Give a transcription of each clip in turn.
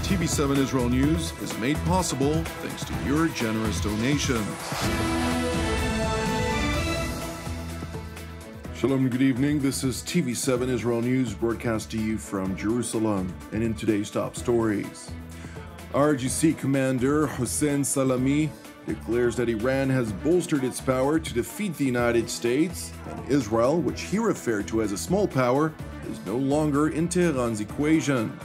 TV7 Israel News is made possible thanks to your generous donations. Shalom and good evening. This is TV7 Israel News broadcast to you from Jerusalem. And in today's top stories, IRGC Commander Hussein Salami declares that Iran has bolstered its power to defeat the United States, and Israel, which he referred to as a small power, is no longer in Tehran's equation.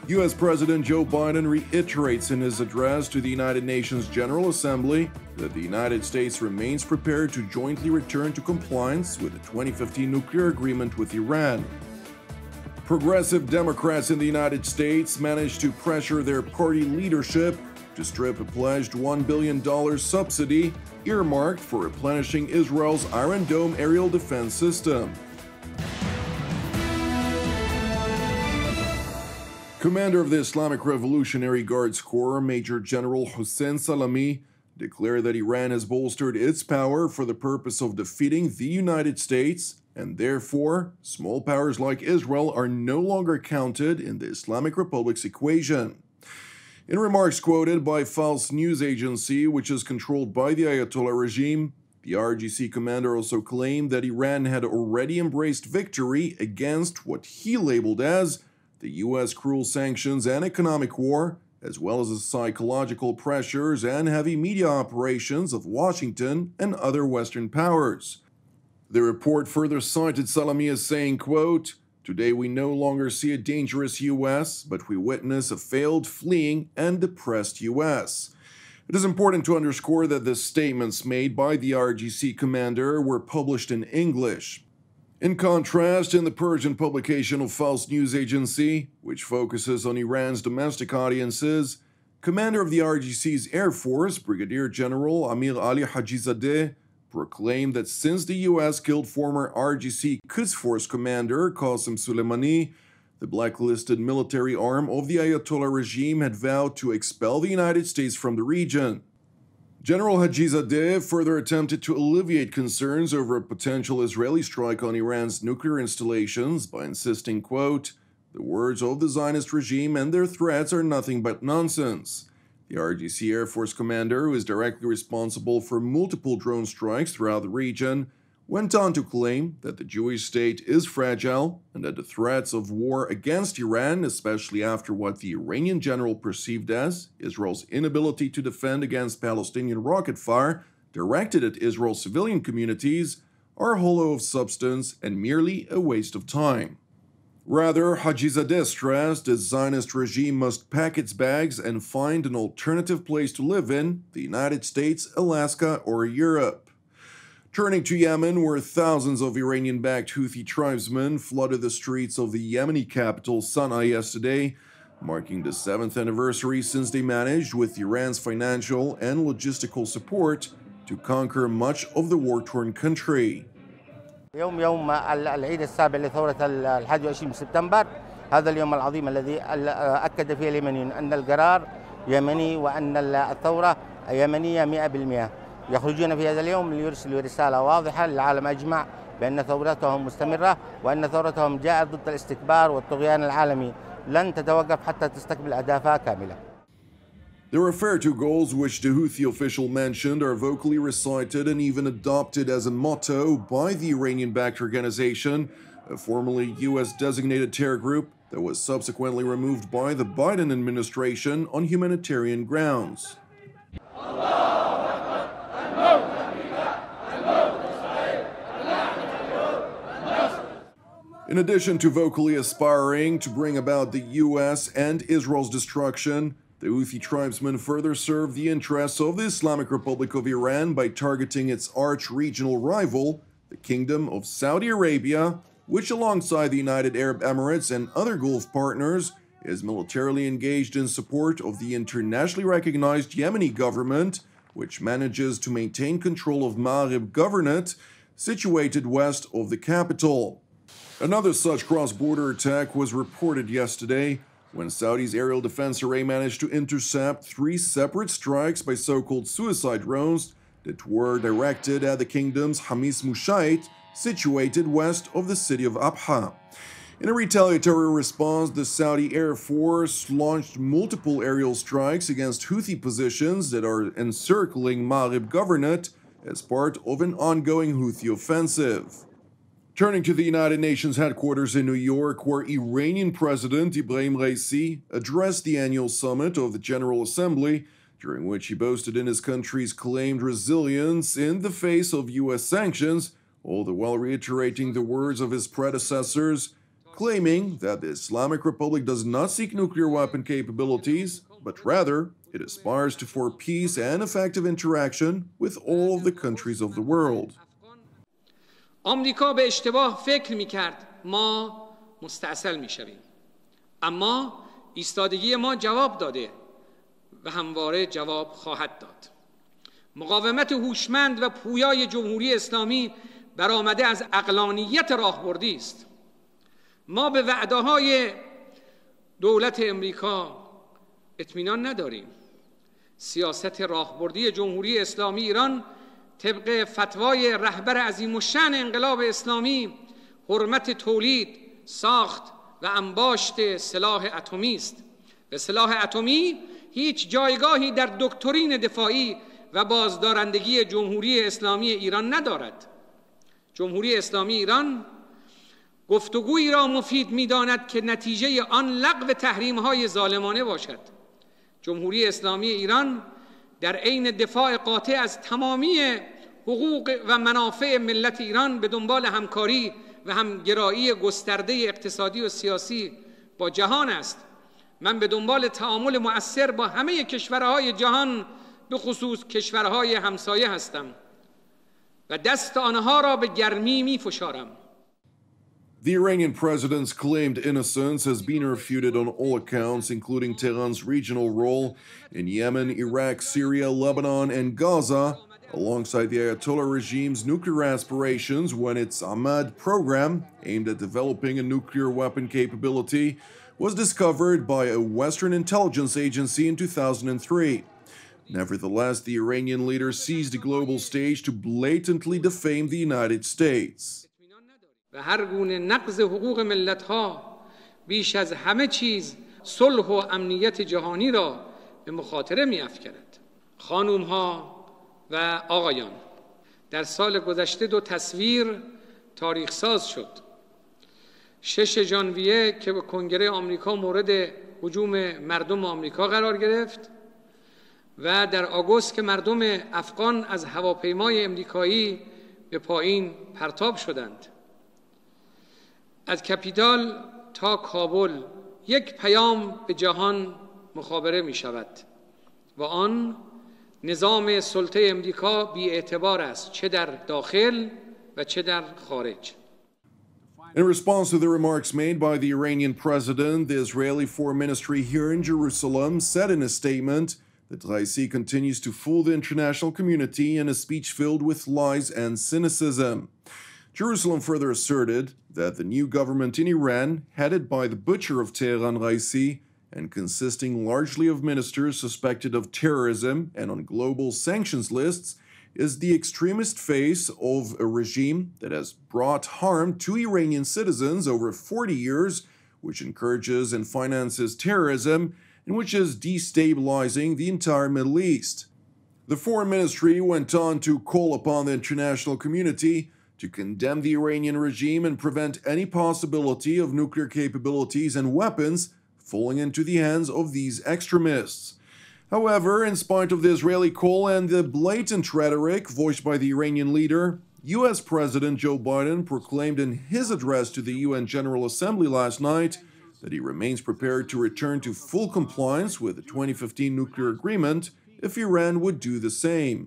U.S. President Joe Biden reiterates in his address to the United Nations General Assembly that the United States remains prepared to jointly return to compliance with the 2015 nuclear agreement with Iran. Progressive Democrats in the United States managed to pressure their party leadership to strip a pledged $1 billion subsidy earmarked for replenishing Israel's Iron Dome aerial defense system. Commander of the Islamic Revolutionary Guards Corps, Major General Hussein Salami, declared that Iran has bolstered its power for the purpose of defeating the United States, and therefore, small powers like Israel are no longer counted in the Islamic Republic's equation. In remarks quoted by false news agency, which is controlled by the Ayatollah regime, the IRGC commander also claimed that Iran had already embraced victory against what he labeled as the U.S. cruel sanctions and economic war, as well as the psychological pressures and heavy media operations of Washington and other Western powers. The report further cited Salami as saying, quote, "Today we no longer see a dangerous U.S., but we witness a failed, fleeing, and depressed U.S." It is important to underscore that the statements made by the IRGC commander were published in English. In contrast, in the Persian publication of false news agency, which focuses on Iran's domestic audiences, commander of the IRGC's Air Force, Brigadier General Amir Ali Hajizadeh, proclaimed that since the U.S. killed former IRGC Quds Force commander Qasem Soleimani, the blacklisted military arm of the Ayatollah regime had vowed to expel the United States from the region. General Hajizadeh further attempted to alleviate concerns over a potential Israeli strike on Iran's nuclear installations by insisting, quote, "The words of the Zionist regime and their threats are nothing but nonsense." The IRGC Air Force commander, who is directly responsible for multiple drone strikes throughout the region, went on to claim that the Jewish state is fragile and that the threats of war against Iran, especially after what the Iranian general perceived as Israel's inability to defend against Palestinian rocket fire directed at Israel's civilian communities, are hollow of substance and merely a waste of time. Rather, Hajizadeh stressed the Zionist regime must pack its bags and find an alternative place to live in, the United States, Alaska, or Europe. Turning to Yemen, where thousands of Iranian-backed Houthi tribesmen flooded the streets of the Yemeni capital Sana'a yesterday, marking the 7th anniversary since they managed, with Iran's financial and logistical support, to conquer much of the war-torn country. يوم العيد السابع لثورة 21 سبتمبر، هذا اليوم العظيم الذي أكد فيه اليمنيون أن القرار يمني وأن الثورة يمنية 100%. يخرجون في هذا اليوم ليرسلوا رسالة واضحة للعالم أجمع بأن ثورتهم مستمرة وأن ثورتهم جاءت ضد الاستكبار والطغيان العالمي، لن تتوقف حتى تستكمل أهدافها كاملة. There were fair two goals which the Houthi official mentioned are vocally recited and even adopted as a motto by the Iranian-backed organization, a formerly U.S.-designated terror group that was subsequently removed by the Biden administration on humanitarian grounds. In addition to vocally aspiring to bring about the U.S. and Israel's destruction, the Houthi tribesmen further serve the interests of the Islamic Republic of Iran by targeting its arch-regional rival, the Kingdom of Saudi Arabia, which alongside the United Arab Emirates and other Gulf partners, is militarily engaged in support of the internationally recognized Yemeni government, which manages to maintain control of Ma'arib Governorate, situated west of the capital. Another such cross-border attack was reported yesterday, when Saudi's aerial defense array managed to intercept 3 separate strikes by so-called suicide drones that were directed at the kingdom's Hamis Mushait, situated west of the city of Abha. In a retaliatory response, the Saudi Air Force launched multiple aerial strikes against Houthi positions that are encircling Ma'rib Governorate as part of an ongoing Houthi offensive. Turning to the United Nations headquarters in New York, where Iranian President Ibrahim Raisi addressed the annual summit of the General Assembly, during which he boasted in his country's claimed resilience in the face of U.S. sanctions, all the while reiterating the words of his predecessors, claiming that the Islamic Republic does not seek nuclear weapon capabilities, but rather it aspires for peace and effective interaction with all the countries of the world. آمریکا به اشتباه فکر می‌کرد ما مستعسل می‌شویم، اما ایستادگی ما جواب داده و همواره جواب خواهد داد. مقاومت هوشمند و پویای جمهوری اسلامی برآمده از عقلانیت راهبردی است. ما به وعده‌های دولت امریکا اطمینان نداریم. سیاست راهبردی جمهوری اسلامی ایران طبق فتوای رهبر عظیم‌الشأن انقلاب اسلامی حرمت تولید، ساخت و انباشت سلاح اتمی است. و سلاح اتمی هیچ جایگاهی در دکترین دفاعی و بازدارندگی جمهوری اسلامی ایران ندارد. جمهوری اسلامی ایران گفتگویی را مفید می‌داند که نتیجه آن لغو تحریم‌های ظالمانه باشد. جمهوری اسلامی ایران در عین دفاع قاطع از تمامی حقوق و منافع ملت ایران به دنبال همکاری و همگرایی گسترده اقتصادی و سیاسی با جهان است. من به دنبال تعامل مؤثر با همه کشورهای جهان به خصوص کشورهای همسایه هستم و دست آنها را به گرمی می‌فشارم. The Iranian president's claimed innocence has been refuted on all accounts, including Tehran's regional role in Yemen, Iraq, Syria, Lebanon, and Gaza, alongside the Ayatollah regime's nuclear aspirations when its Ahmad program, aimed at developing a nuclear weapon capability, was discovered by a Western intelligence agency in 2003. Nevertheless, the Iranian leader seized the global stage to blatantly defame the United States. و هر گونه نقض حقوق ملت‌ها بیش از همه چیز صلح و امنیت جهانی را به مخاطره می‌افکند. خانم‌ها و آقایان، در سال گذشته دو تصویر تاریخ ساز شد. 6 ژانویه که به کنگره آمریکا مورد هجوم مردم آمریکا قرار گرفت و در آگوست که مردم افغان از هواپیمای امریکایی به پایین پرتاب شدند. از کاپیتال تا کابل یک پیام به جهان مخابره می شود و آن نظام سلطه امریکا بی اعتبار است، چه در داخل و چه در خارج. In response to the remarks made by the Iranian president, the Israeli Foreign Ministry here in Jerusalem said in a statement that Raisi continues to fool the international community in a speech filled with lies and cynicism. Jerusalem further asserted that the new government in Iran, headed by the butcher of Tehran Raisi, and consisting largely of ministers suspected of terrorism and on global sanctions lists, is the extremist face of a regime that has brought harm to Iranian citizens over 40 years, which encourages and finances terrorism, and which is destabilizing the entire Middle East. The Foreign Ministry went on to call upon the international community to condemn the Iranian regime and prevent any possibility of nuclear capabilities and weapons falling into the hands of these extremists. However, in spite of the Israeli call and the blatant rhetoric voiced by the Iranian leader, U.S. President Joe Biden proclaimed in his address to the UN General Assembly last night that he remains prepared to return to full compliance with the 2015 nuclear agreement if Iran would do the same.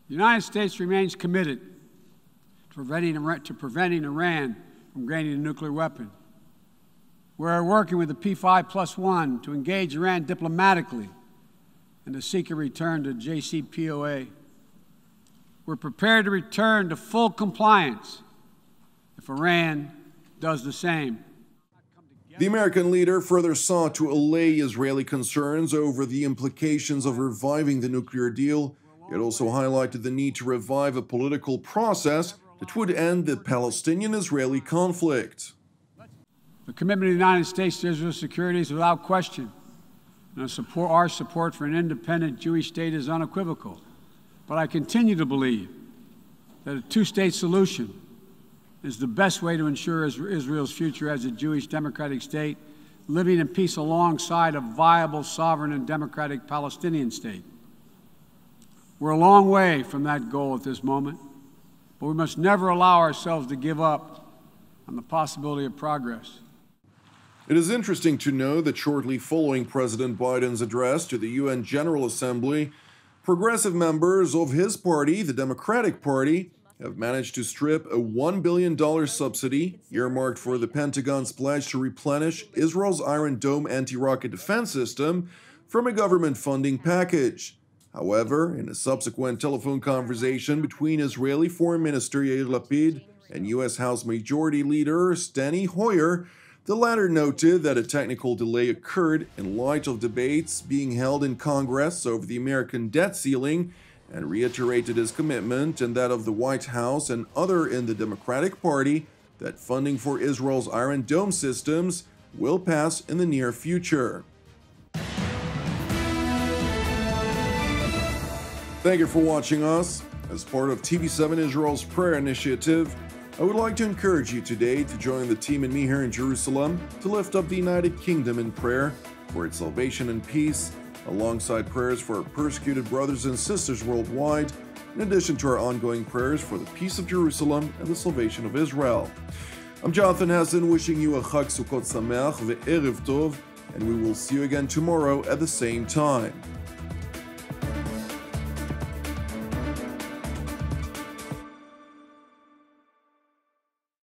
The United States remains committed to preventing Iran from gaining a nuclear weapon. We're working with the P5+1 to engage Iran diplomatically and to seek a return to JCPOA. We're prepared to return to full compliance if Iran does the same. The American leader further sought to allay Israeli concerns over the implications of reviving the nuclear deal. It also highlighted the need to revive a political process that would end the Palestinian-Israeli conflict. The commitment of the United States to Israel's security is without question, and our support for an independent Jewish state is unequivocal. But I continue to believe that a two-state solution is the best way to ensure Israel's future as a Jewish democratic state, living in peace alongside a viable, sovereign, and democratic Palestinian state. We're a long way from that goal at this moment, but we must never allow ourselves to give up on the possibility of progress. It is interesting to know that shortly following President Biden's address to the UN General Assembly, progressive members of his party, the Democratic Party, have managed to strip a $1 billion subsidy earmarked for the Pentagon's pledge to replenish Israel's Iron Dome anti-rocket defense system from a government funding package. However, in a subsequent telephone conversation between Israeli Foreign Minister Yair Lapid and U.S. House Majority Leader Steny Hoyer, the latter noted that a technical delay occurred in light of debates being held in Congress over the American debt ceiling, and reiterated his commitment and that of the White House and other in the Democratic Party that funding for Israel's Iron Dome systems will pass in the near future. Thank you for watching us. As part of TV7 Israel's prayer initiative, I would like to encourage you today to join the team and me here in Jerusalem to lift up the United Kingdom in prayer for its salvation and peace, alongside prayers for our persecuted brothers and sisters worldwide, in addition to our ongoing prayers for the peace of Jerusalem and the salvation of Israel. I'm Jonathan Hassan, wishing you a Chag Sukkot Sameach ve'erev Tov, and we will see you again tomorrow at the same time.